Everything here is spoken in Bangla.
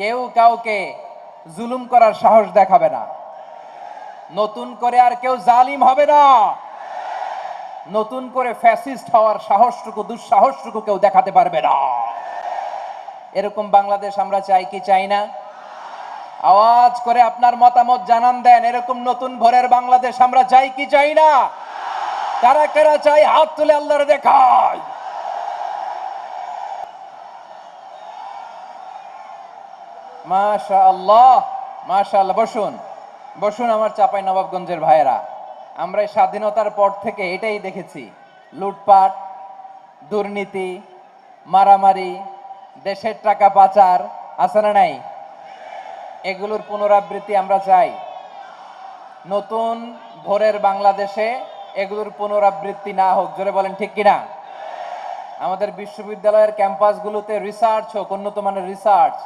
কেউ কাউকে জুলুম করার সাহস দেখাবে না। নতুন করে আর কেউ জালিম হবে না। নতুন করে ফ্যাসিস্ট হওয়ার সাহসটুকু দুঃসাহসটুকু কেউ দেখাতে পারবে না। এরকম বাংলাদেশ আমরা চাই কি চাই না? আওয়াজ করে আপনার মতামত জানান দেন। এরকম নতুন ভোরের বাংলাদেশ আমরা চাই কি চাই না? কারা কারা চাই হাত তুলে আল্লাহরে দেখায়। মাশাআল্লাহ, মাশাআল্লাহ। বসুন বসুন আমার চাঁপাই নবাবগঞ্জের ভাইয়েরা। আমরা এই স্বাধীনতার পর থেকে এটাই দেখেছি, লুটপাট, দুর্নীতি, মারামারি, দেশের টাকা পাচার, আছে না নাই? এগুলোর পুনরাবৃত্তি আমরা চাই। নতুন ভোরের বাংলাদেশে এগুলোর পুনরাবৃত্তি না হোক। জোরে বলেন ঠিক কিনা? আমাদের বিশ্ববিদ্যালয়ের ক্যাম্পাসগুলোতে রিসার্চ হোক, উন্নত মানের রিসার্চ।